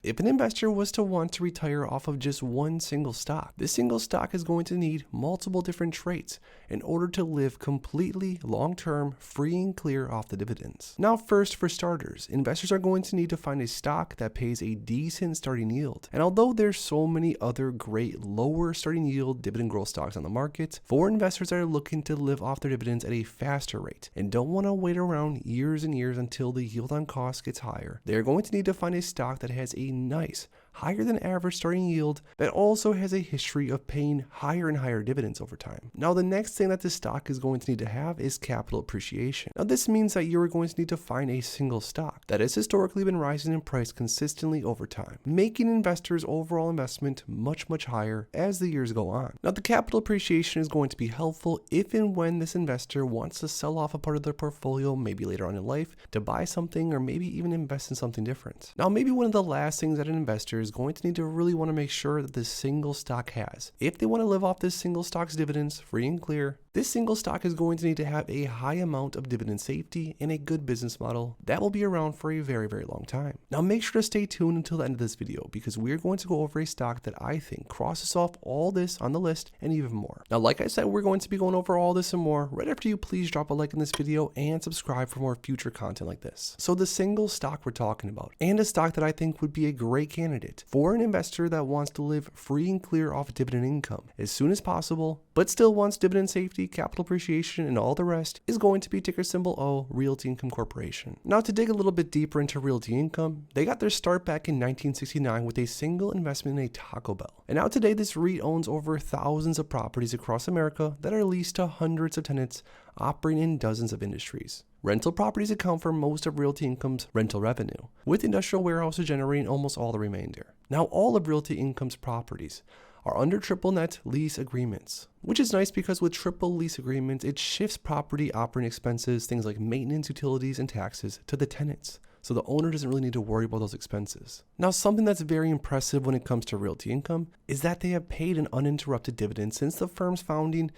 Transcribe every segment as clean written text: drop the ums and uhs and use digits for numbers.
If an investor was to want to retire off of just one single stock, this single stock is going to need multiple different traits in order to live completely long-term, free and clear off the dividends. Now, first, for starters, investors are going to need to find a stock that pays a decent starting yield. And although there's so many other great lower starting yield dividend growth stocks on the market, for investors that are looking to live off their dividends at a faster rate and don't want to wait around years and years until the yield on cost gets higher, they're going to need to find a stock that has a nice, higher than average starting yield that also has a history of paying higher and higher dividends over time. Now, the next thing that this stock is going to need to have is capital appreciation. Now, this means that you're going to need to find a single stock that has historically been rising in price consistently over time, making investors' overall investment much higher as the years go on. Now, the capital appreciation is going to be helpful if and when this investor wants to sell off a part of their portfolio, maybe later on in life, to buy something or maybe even invest in something different. Now, maybe one of the last things that an investor is going to need to really want to make sure that this single stock has, if they want to live off this single stock's dividends free and clear, this single stock is going to need to have a high amount of dividend safety and a good business model that will be around for a very long time. Now, make sure to stay tuned until the end of this video because we're going to go over a stock that I think crosses off all this on the list and even more. Now, like I said, we're going to be going over all this and more. Right after you please drop a like in this video and subscribe for more future content like this. So the single stock we're talking about, and a stock that I think would be a great candidate for an investor that wants to live free and clear off dividend income as soon as possible, but still wants dividend safety, capital appreciation, and all the rest, is going to be ticker symbol O, Realty Income Corporation. Now, to dig a little bit deeper into Realty Income, they got their start back in 1969 with a single investment in a Taco Bell. And now today, this REIT owns over thousands of properties across America that are leased to hundreds of tenants operating in dozens of industries. Rental properties account for most of Realty Income's rental revenue, with industrial warehouses generating almost all the remainder. Now, all of Realty Income's properties are under triple net lease agreements, which is nice because with triple lease agreements, it shifts property operating expenses, things like maintenance, utilities, and taxes, to the tenants. So the owner doesn't really need to worry about those expenses. Now, something that's very impressive when it comes to Realty Income is that they have paid an uninterrupted dividend since the firm's founding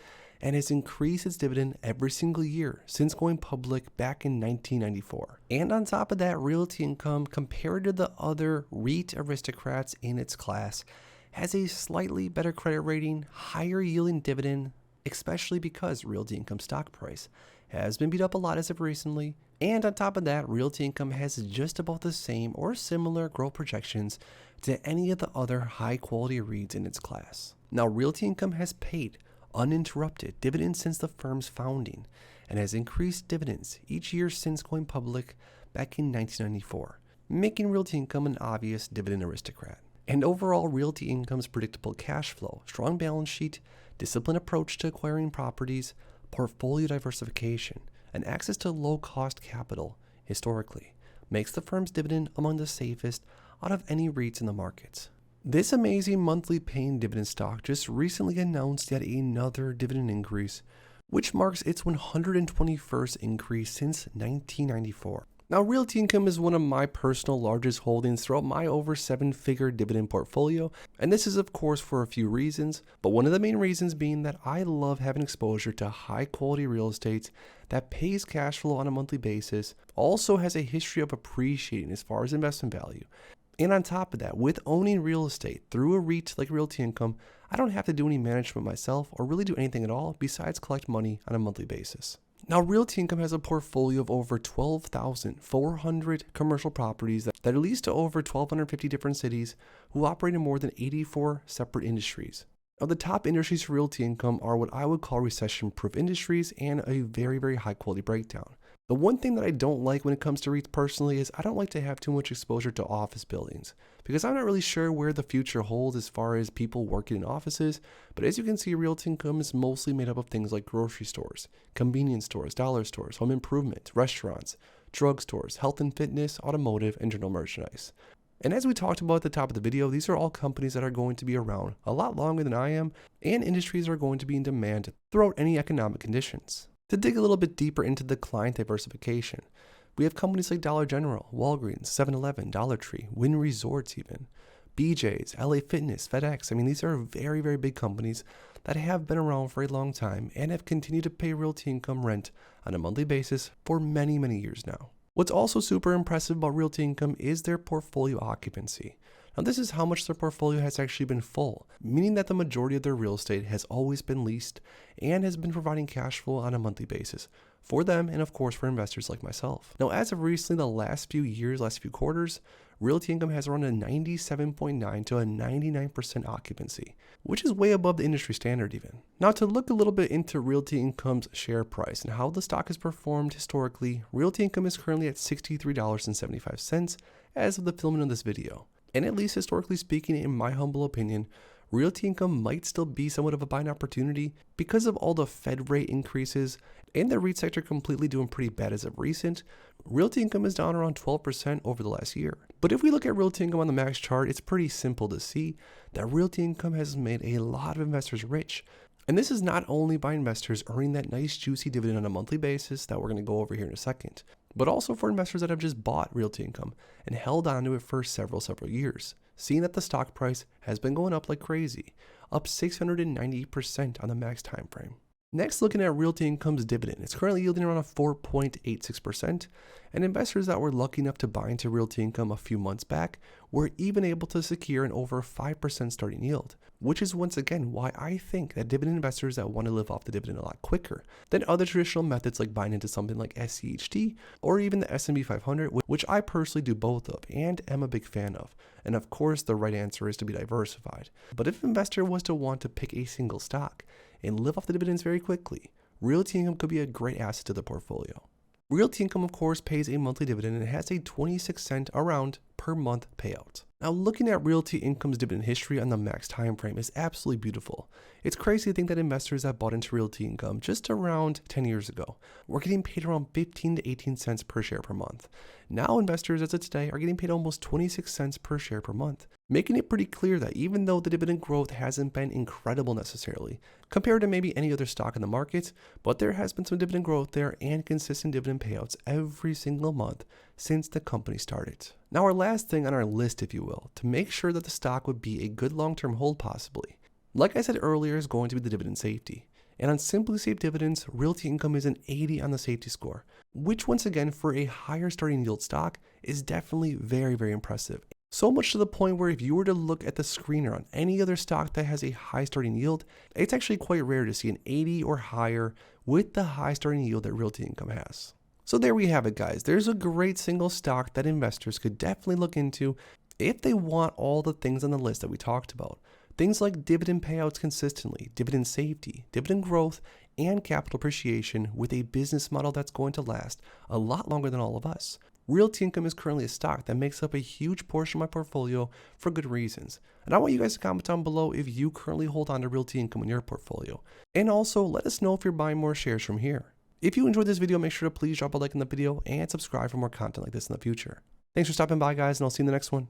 and has increased its dividend every single year since going public back in 1994. And on top of that, Realty Income, compared to the other REIT aristocrats in its class, has a slightly better credit rating, higher yielding dividend, especially because Realty Income stock price has been beat up a lot as of recently. And on top of that, Realty Income has just about the same or similar growth projections to any of the other high quality REITs in its class. Now, Realty Income has paid uninterrupted dividends since the firm's founding and has increased dividends each year since going public back in 1994, making Realty Income an obvious dividend aristocrat. And overall, Realty Income's predictable cash flow, strong balance sheet, disciplined approach to acquiring properties, portfolio diversification, and access to low-cost capital historically makes the firm's dividend among the safest out of any REITs in the market. This amazing monthly paying dividend stock just recently announced yet another dividend increase, which marks its 121st increase since 1994. Now, Realty Income is one of my personal largest holdings throughout my over 7-figure dividend portfolio, and this is of course for a few reasons, but one of the main reasons being that I love having exposure to high quality real estate that pays cash flow on a monthly basis, also has a history of appreciating as far as investment value. And on top of that, with owning real estate through a REIT like Realty Income, I don't have to do any management myself or really do anything at all besides collect money on a monthly basis. Now, Realty Income has a portfolio of over 12,400 commercial properties that are leased to over 1,250 different cities who operate in more than 84 separate industries. Now, the top industries for Realty Income are what I would call recession-proof industries and a very high quality breakdown. The one thing that I don't like when it comes to REITs personally is I don't like to have too much exposure to office buildings because I'm not really sure where the future holds as far as people working in offices. But as you can see, Realty Income is mostly made up of things like grocery stores, convenience stores, dollar stores, home improvement, restaurants, drugstores, health and fitness, automotive, and general merchandise. And as we talked about at the top of the video, these are all companies that are going to be around a lot longer than I am, and industries are going to be in demand throughout any economic conditions. To dig a little bit deeper into the client diversification, we have companies like Dollar General, Walgreens, 7-Eleven, Dollar Tree, Wynn Resorts even, BJ's, LA Fitness, FedEx. I mean, these are very big companies that have been around for a long time and have continued to pay Realty Income rent on a monthly basis for many years now. What's also super impressive about Realty Income is their portfolio occupancy. Now this is how much their portfolio has actually been full, meaning that the majority of their real estate has always been leased and has been providing cash flow on a monthly basis for them and of course for investors like myself. Now as of recently, the last few years, last few quarters, Realty Income has around a 97.9 to a 99% occupancy, which is way above the industry standard even. Now to look a little bit into Realty Income's share price and how the stock has performed historically, Realty Income is currently at $63.75 as of the filming of this video. And at least historically speaking, in my humble opinion, Realty Income might still be somewhat of a buying opportunity because of all the Fed rate increases and the REIT sector completely doing pretty bad as of recent. Realty Income is down around 12% over the last year. But if we look at Realty Income on the max chart, it's pretty simple to see that Realty Income has made a lot of investors rich. And this is not only by investors earning that nice juicy dividend on a monthly basis that we're going to go over here in a second, but also for investors that have just bought Realty Income and held onto it for several years, seeing that the stock price has been going up like crazy, up 690% on the max time frame. Next, looking at Realty Income's dividend, it's currently yielding around a 4.86%, and investors that were lucky enough to buy into Realty Income a few months back were even able to secure an over 5% starting yield, which is once again why I think that dividend investors that want to live off the dividend a lot quicker than other traditional methods like buying into something like SCHT or even the S&P 500, which I personally do both of and am a big fan of. And of course, the right answer is to be diversified. But if an investor was to want to pick a single stock and live off the dividends very quickly, Realty Income could be a great asset to the portfolio. Realty Income, of course, pays a monthly dividend and has a 26-cent around per month payout. Now, looking at Realty Income's dividend history on the max time frame is absolutely beautiful. It's crazy to think that investors that bought into Realty Income just around 10 years ago were getting paid around 15 to 18 cents per share per month. Now, investors as of today are getting paid almost 26 cents per share per month, making it pretty clear that even though the dividend growth hasn't been incredible necessarily, compared to maybe any other stock in the market, but there has been some dividend growth there and consistent dividend payouts every single month since the company started. Now, our last thing on our list, if you will, to make sure that the stock would be a good long-term hold possibly, like I said earlier, is going to be the dividend safety. And on Simply Safe Dividends, Realty Income is an 80 on the safety score, which once again for a higher starting yield stock is definitely very impressive. So much to the point where if you were to look at the screener on any other stock that has a high starting yield, it's actually quite rare to see an 80 or higher with the high starting yield that Realty Income has. So there we have it, guys. There's a great single stock that investors could definitely look into if they want all the things on the list that we talked about. Things like dividend payouts consistently, dividend safety, dividend growth, and capital appreciation with a business model that's going to last a lot longer than all of us. Realty Income is currently a stock that makes up a huge portion of my portfolio for good reasons. And I want you guys to comment down below if you currently hold on to Realty Income in your portfolio. And also let us know if you're buying more shares from here. If you enjoyed this video, make sure to please drop a like in the video and subscribe for more content like this in the future. Thanks for stopping by, guys, and I'll see you in the next one.